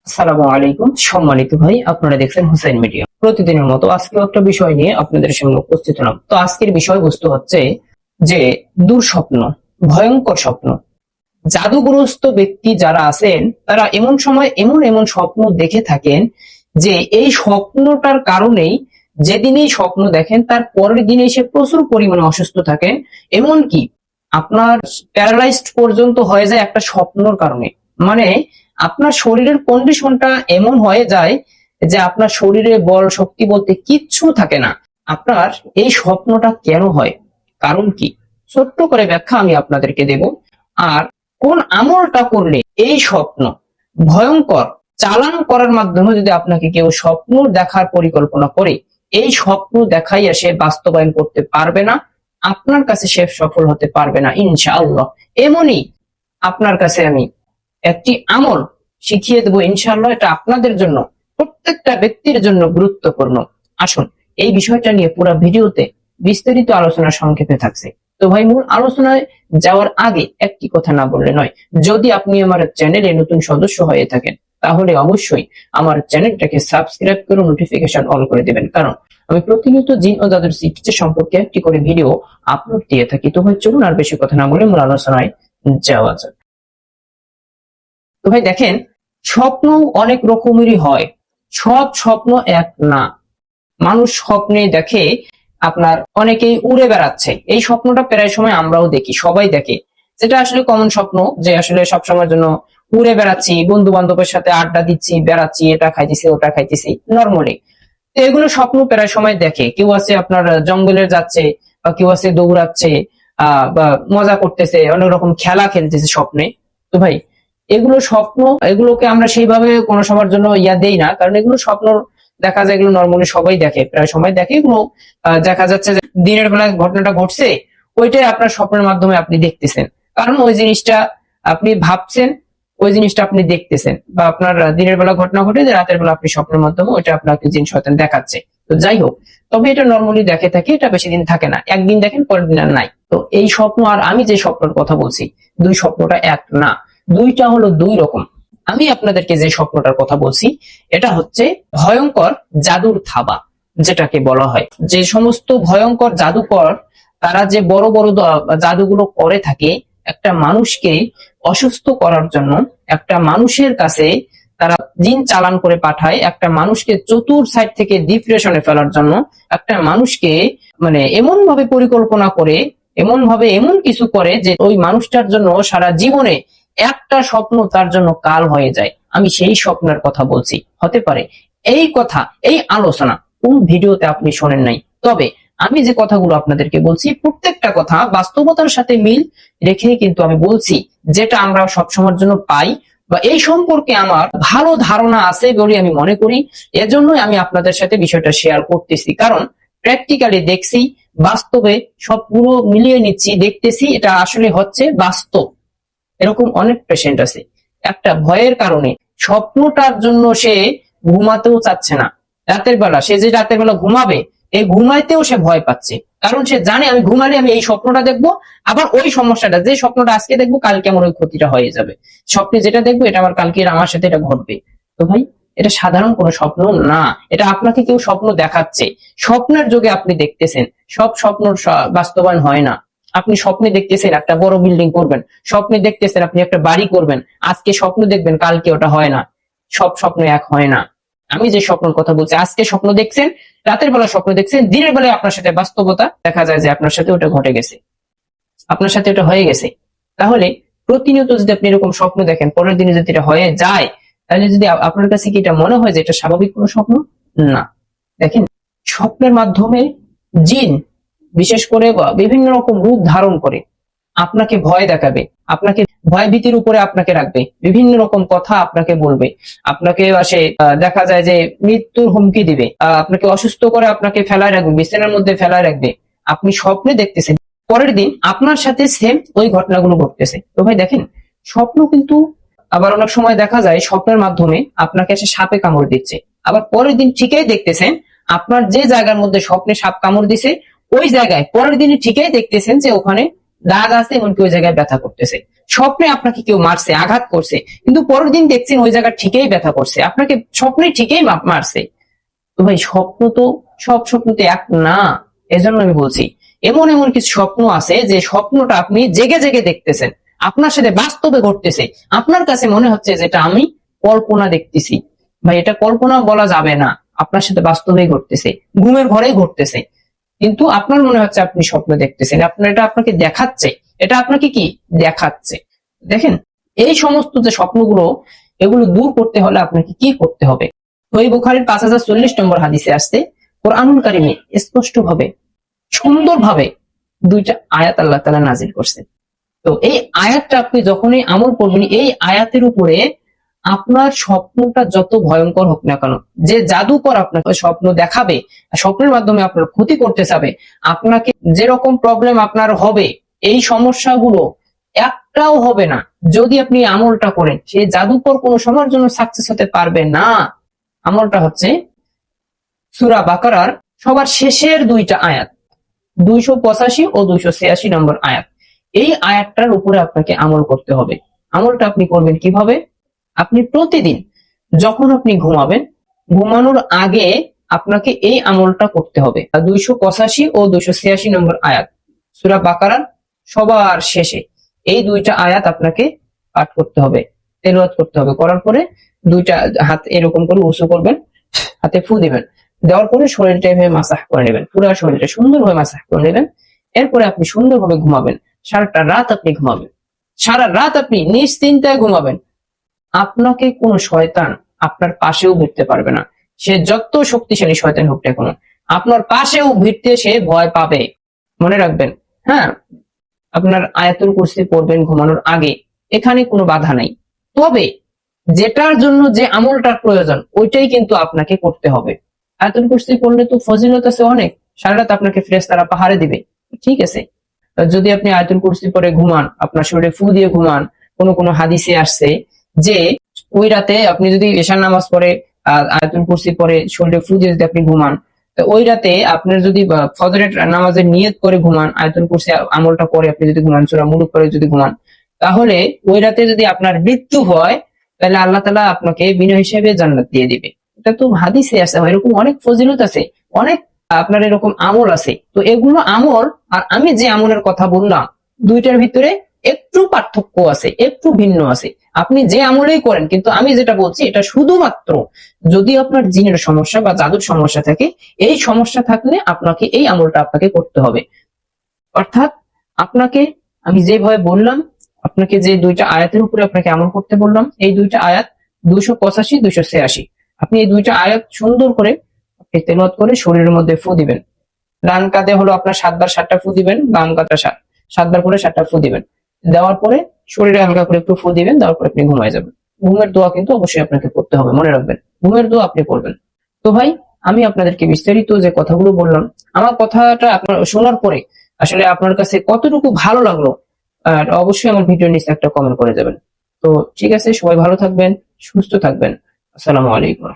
আসসালামু আলাইকুম সম্মানিত ভাই, আপনারা দেখছেন হুসাইন মিডিয়া। প্রতিদিনের মতো আজকেও একটা বিষয় নিয়ে আপনাদের সামনে উপস্থিত হলাম। তো আজকের বিষয়বস্তু হচ্ছে যে দুঃস্বপ্ন, ভয়ঙ্কর স্বপ্ন। জাদুগ্রস্ত ব্যক্তি যারা আছেন তারা এমন সময় এমন এমন স্বপ্ন দেখে থাকেন যে এই স্বপ্নটার কারণেই যেদিনই স্বপ্ন দেখেন তার পরের দিনে সে প্রচুর পরিমাণে অসুস্থ থাকেন। এমনকি আপনার প্যারালাইজড পর্যন্ত হয়ে যায় একটা স্বপ্নর কারণে। মানে আপনার শরীরের কন্ডিশনটা এমন হয়ে যায় যে আপনার শরীরে বল শক্তি বলতে কিচ্ছু থাকে না। আপনার এই স্বপ্নটা কেন হয়, কারণ কি, ছোট্ট করে ব্যাখ্যা আমি আপনাদেরকে দেব। আর কোন আমলটা করলে এই স্বপ্ন ভয়ঙ্কর চালান করার মাধ্যমে যদি আপনাকে কেউ স্বপ্ন দেখার পরিকল্পনা করে, এই স্বপ্ন দেখাইয়া সে বাস্তবায়ন করতে পারবে না, আপনার কাছে সে সফল হতে পারবে না ইনশাআল্লাহ। এমনই আপনার কাছে আমি একটি আমল শিখিয়ে দেবো ইনশাআল্লাহ। এটা আপনাদের জন্য, প্রত্যেকটা ব্যক্তির জন্য গুরুত্বপূর্ণ। আসুন এই বিষয়টা নিয়ে পুরো ভিডিওতে বিস্তারিত আলোচনা সংক্ষেপে থাকছে। তো ভাই, মূল আলোচনায় যাওয়ার আগে একটি কথা না বললে নয়। যদি আপনি আমার চ্যানেলে নতুন সদস্য হয়ে থাকেন তাহলে অবশ্যই আমার চ্যানেলটাকে সাবস্ক্রাইব করে নোটিফিকেশন অন করে দিবেন, কারণ আমি প্রতিনিয়ত জিন ও জাদুর চিকিৎসা সম্পর্কে একটি করে ভিডিও আপলোড দিয়ে থাকি। তো ভাই চলুন আর বেশি কথা না বলে মূল আলোচনায় যাওয়া যাক। তো ভাই দেখেন, স্বপ্ন অনেক রকমেরই হয়, সব স্বপ্ন এক না। মানুষ স্বপ্নে দেখে আপনার অনেকেই উড়ে বেড়াচ্ছে, এই স্বপ্নটা প্রায় সময় আমরাও দেখি, সবাই দেখে, যেটা আসলে কমন স্বপ্ন, যে আসলে সবসময়ের জন্য উড়ে বেড়াচ্ছি, বন্ধু বান্ধবের সাথে আড্ডা দিচ্ছি, বেড়াচ্ছি, এটা খাইতেছি ওটা খাইতেছি নর্মালি। তো এগুলো স্বপ্ন প্রায় সময় দেখে। কেউ আছে আপনার জঙ্গলে যাচ্ছে, বা কেউ আছে দৌড়াচ্ছে, বা মজা করতেছে, অনেক রকম খেলা খেলতেছে স্বপ্নে। তো ভাই এগুলো স্বপ্ন, এগুলোকে আমরা সেইভাবে কোনো সময়ের জন্য দেই না, কারণ এগুলো স্বপ্ন দেখা যায়, এগুলো নর্মালি সবাই দেখে, প্রায় সময় দেখে। এগুলো দেখা যাচ্ছে যে দিনের বেলা ঘটনাটা ঘটছে, ওইটাই আপনার স্বপ্নের মাধ্যমে আপনি দেখতেছেন, কারণ ওই জিনিসটা আপনি ভাবছেন, ওই জিনিসটা আপনি দেখতেছেন, বা আপনার দিনের বেলা ঘটনা ঘটে যে রাতের বেলা আপনি স্বপ্নের মাধ্যমে ওইটা আপনাকে জিন শয়তান দেখাচ্ছে। তো যাই হোক, তবে এটা নর্মালি দেখে থাকে, এটা বেশি দিন থাকে না, একদিন দেখেন পরের দিন আর নাই। তো এই স্বপ্ন আর আমি যে স্বপ্নের কথা বলছি, দুই স্বপ্নটা এক না, দুইটা হলো দুই রকম। আমি আপনাদেরকে যে স্বপ্নটার কথা বলছি এটা হচ্ছে ভয়ঙ্কর জাদুর থাবা, যেটাকে বলা হয়। যে সমস্ত ভয়ঙ্কর জাদুকর তারা যে বড় বড় জাদুগুলো করে থাকে একটা মানুষকে অসুস্থ করার জন্য, একটা মানুষের কাছে তারা জিন চালান করে পাঠায়, একটা মানুষকে চতুর সাইড থেকে ডিপ্রেশনে ফেলার জন্য, একটা মানুষকে মানে এমন ভাবে পরিকল্পনা করে, এমন ভাবে এমন কিছু করে যে ওই মানুষটার জন্য সারা জীবনে একটা স্বপ্ন তার জন্য কাল হয়ে যায়। আমি সেই স্বপ্নের কথা বলছি। হতে পারে এই কথা, এই আলোচনা কোন ভিডিওতে আপনি শোনেন নাই, তবে আমি যে কথাগুলো আপনাদেরকে বলছি প্রত্যেকটা কথা বাস্তবতার সাথে মিল রেখে কিন্তু আমি বলছি, যেটা আমরা সবসময়ের জন্য পাই, বা এই সম্পর্কে আমার ভালো ধারণা আছে বলে আমি মনে করি। এজন্যই আমি আপনাদের সাথে বিষয়টা শেয়ার করতেছি, কারণ প্র্যাকটিক্যালি দেখছি, বাস্তবে সবগুলো মিলিয়ে নিচ্ছি, দেখতেছি এটা আসলে হচ্ছে বাস্তব। এরকম অনেক পেশেন্ট আছে, একটা ভয়ের কারণে স্বপ্নটার জন্য সে ঘুমাতেও চাচ্ছে না। রাতের বেলা সে যে রাতের বেলা ঘুমাবে, এই ঘুমাইতেও সে ভয় পাচ্ছে, কারণ সে জানে আমি ঘুমালে আমি এই স্বপ্নটা দেখবো, আবার ওই সমস্যাটা, যে স্বপ্নটা আজকে দেখবো কালকে আমার ওই ক্ষতিটা হয়ে যাবে। স্বপ্নে যেটা দেখবো এটা আমার কালকে আমার সাথে এটা ঘটবে। তো ভাই এটা সাধারণ কোনো স্বপ্ন না, এটা আপনাকে কেউ স্বপ্ন দেখাচ্ছে, স্বপ্নের যোগে আপনি দেখতেছেন। সব স্বপ্ন বাস্তবায়ন হয় না। আপনি স্বপ্নে দেখতেছেন একটা বড় বিল্ডিং করবেন, স্বপ্নে দেখতেছেন আপনি একটা বাড়ি করবেন, আজকে স্বপ্ন দেখবেন কালকে ওটা হয় না। সব স্বপ্ন এক হয় না। আমি যে স্বপ্নের কথা বলছি, আজকে স্বপ্ন দেখছেন, রাতের বেলা স্বপ্ন দেখছেন, দিনের বেলায় আপনার সাথে বাস্তবতা দেখা যায় যে আপনার সাথে ওটা ঘটে গেছে, আপনার সাথে ওটা হয়ে গেছে। তাহলে প্রতিনিয়ত যদি আপনি এরকম স্বপ্ন দেখেন, পরের দিনে যদি এটা হয়ে যায়, তাহলে যদি আপনার কাছে কি এটা মনে হয় যে এটা স্বাভাবিক কোনো স্বপ্ন? না। দেখেন, স্বপ্নের মাধ্যমে জিন বিশেষ করে বিভিন্ন রকম রূপ ধারণ করে আপনাকে ভয় দেখাবে, আপনাকে ভয় ভীতির উপরে আপনাকে রাখবে, বিভিন্ন রকম কথা আপনাকে বলবে, আপনাকে আসে দেখা যায় যে মৃত্যুর হুমকি দিবে, আপনাকে অসুস্থ করে আপনাকে ফেলায় রাখবে, বিছানার মধ্যে ফেলায় রাখবে। আপনি স্বপ্নে দেখতেছেন, পরের দিন আপনার সাথে সেম ওই ঘটনাগুলো ঘটতেছে। তো ভাই দেখেন, স্বপ্ন কিন্তু আবার অনেক সময় দেখা যায় স্বপ্নের মাধ্যমে আপনাকে এসে সাপে কামড় দিচ্ছে, আবার পরের দিন ঠিকই দেখতেছেন আপনার যে জায়গার মধ্যে স্বপ্নে সাপ কামড় দিছে ওই জায়গায় পরের দিনে ঠিকই দেখতেছেন যে ওখানে দাগ আছে, এমনকি ওই জায়গায় ব্যথা করতেছে। স্বপ্নে আপনাকে কেউ মারছে, আঘাত করছে, কিন্তু পরের দিন দেখছেন ওই জায়গা ঠিকই ব্যথা করছে, আপনাকে স্বপ্নে ঠিকই মারছে। তো ভাই স্বপ্ন তো সব স্বপ্ন তো এক না। এজন্য আমি বলছি এমন এমন কিছু স্বপ্ন আছে যে স্বপ্নটা আপনি জেগে জেগে দেখতেছেন, আপনার সাথে বাস্তবে ঘটতেছে, আপনার কাছে মনে হচ্ছে যেটা আমি কল্পনা দেখতেছি। ভাই এটা কল্পনা বলা যাবে না, আপনার সাথে বাস্তবেই ঘটতেছে, ঘুমের ঘরেই ঘটতেছে, কিন্তু আপনার মনে হচ্ছে আপনি স্বপ্ন দেখতেছেন, আপনার এটা আপনাকে দেখাচ্ছে, এটা আপনাকে কি দেখাচ্ছে। দেখেন এই সমস্ত যে স্বপ্নগুলো, এগুলো দূর করতে হলে আপনাকে কি করতে হবে? সহিহ বুখারীর 5040 নম্বর হাদিসে আসছে, কোরআনুল কারীমে স্পষ্ট ভাবে সুন্দর ভাবে দুইটা আয়াত আল্লাহ তাআলা নাজিল করছেন। তো এই আয়াতটা আপনি যখনই আমল করবেন, এই আয়াতের উপরে আপনার স্বপ্নটা যত ভয়ঙ্কর হোক না কেন, যে জাদুকর আপনাকে স্বপ্ন দেখাবে, স্বপ্নের মাধ্যমে আপনার ক্ষতি করতে চাবে, আপনাকে যেরকম প্রবলেম আপনার হবে, এই সমস্যাগুলো একটাও হবে না যদি আপনি আমলটা করেন। সেই জাদুকর কোনো সময়ের জন্য সাকসেস হতে পারবে না। আমলটা হচ্ছে সূরা বাকারার সবার শেষের দুইটা আয়াত, 285 ও 286 নম্বর আয়াত। এই আয়াতটার উপরে আপনাকে আমল করতে হবে। আমলটা আপনি করবেন কিভাবে? আপনি প্রতিদিন যখন আপনি ঘুমাবেন, ঘুমানোর আগে আপনাকে এই আমলটা করতে হবে। 285 ও 286 নম্বর আয়াত সূরা বাকারার সবার শেষে এই দুইটা আয়াত আপনাকে পাঠ করতে হবে, তেলাওয়াত করতে হবে। করার পরে দুইটা হাত এরকম করে উঁচু করবেন, হাতে ফু দিবেন, দেওয়ার পরে শরীরটা এভাবে মাসাজ করে নেবেন, পুরো শরীরটা সুন্দরভাবে মাসাজ করে নেবেন। এরপরে আপনি সুন্দরভাবে ঘুমাবেন, সারাটা রাত আপনি ঘুমাবেন, সারা রাত আপনি নিশ্চিন্তায় ঘুমাবেন। আপনাকে কোন শয়তান আপনার পাশেও ভিড়তে পারবে না, সে যত শক্তিশালী শয়তান হোক না কেন, আপনার পাশেও ভিড়তে সে ভয় পাবে। মনে রাখবেন, হ্যাঁ, আপনার আয়াতুল কুরসি পড়বেন ঘুমানোর আগে, এখানে কোনো বাধা নাই। তবে যেটার জন্য যে আমলটার প্রয়োজন ওইটাই কিন্তু আপনাকে করতে হবে। আয়াতুল কুরসি পড়লে তো ফজিলত আছে অনেক, সারা রাত আপনাকে ফেরেশতারা পাহারা দিবে, ঠিক আছে। যদি আপনি আয়াতুল কুরসি পড়ে ঘুমান, আপনার শরীরে ফু দিয়ে ঘুমান, কোন কোন হাদিসে আসছে যে ওই রাতে আপনি যদি এশার নামাজ পড়ে আয়াতুল কুরসি পড়ে শরীরে ফু দিয়ে যদি আপনি ঘুমান, তো ওই রাতে আপনার যদি ফজরের নামাজের নিয়ত করে ঘুমান, আয়াতুল কুরসি আমলটা করে আপনি যদি ঘুমান, সূরা মুলুক করে যদি ঘুমান, তাহলে ওই রাতে যদি আপনার মৃত্যু হয়, তাহলে আল্লাহ তাআলা আপনাকে বিনা হিসেবে জান্নাত দিয়ে দিবে। এটা তো হাদিসে আছে, এরকম অনেক ফজিলত আছে, অনেক আপনার এরকম আমল আছে। তো এগুলো আমল আর আমি যে আমলের কথা বললাম, দুইটার ভিতরে একটু পার্থক্য আছে, একটু ভিন্ন আছে। আপনি যে আমলেই করেন, কিন্তু আমি যেটা বলছি এটা শুধুমাত্র যদি আপনার জিনের সমস্যা বা জাদুর সমস্যা থাকে, এই সমস্যা থাকলে আপনাকে এই আমলটা আপনাকে করতে হবে। অর্থাৎ আপনাকে আমি যেভাবে বললাম, আপনাকে যে দুইটা আয়াতের উপরে আপনাকে আমল করতে বললাম, এই দুইটা আয়াত 285 286, আপনি এই দুইটা আয়াত সুন্দর করে আপনি তেলাওয়াত করে শরীরের মধ্যে ফু দিবেন। ডান কাঁধে হলো আপনার 7 বার 7টা ফু দিবেন, বাম কাঁধে 7 বার করে 7টা ফু দিবেন। দেওয়ার পরে শরীরে হালকা করে একটু ফু দিবেন, দেওয়ার পরে আপনি ঘুমায় যাবেন। ঘুমের দোয়া কিন্তু অবশ্যই আপনাকে করতে হবে, মনে রাখবেন, ঘুমের দোয়া আপনি করবেন। তো ভাই আমি আপনাদেরকে বিস্তারিত যে কথাগুলো বললাম, আমার কথাটা আপনার শোনার পরে আসলে আপনার কাছে কতটুকু ভালো লাগলো, অবশ্যই আমার ভিডিও নিচে একটা কমেন্ট করে যাবেন। তো ঠিক আছে, সবাই ভালো থাকবেন, সুস্থ থাকবেন। আসসালামু আলাইকুম।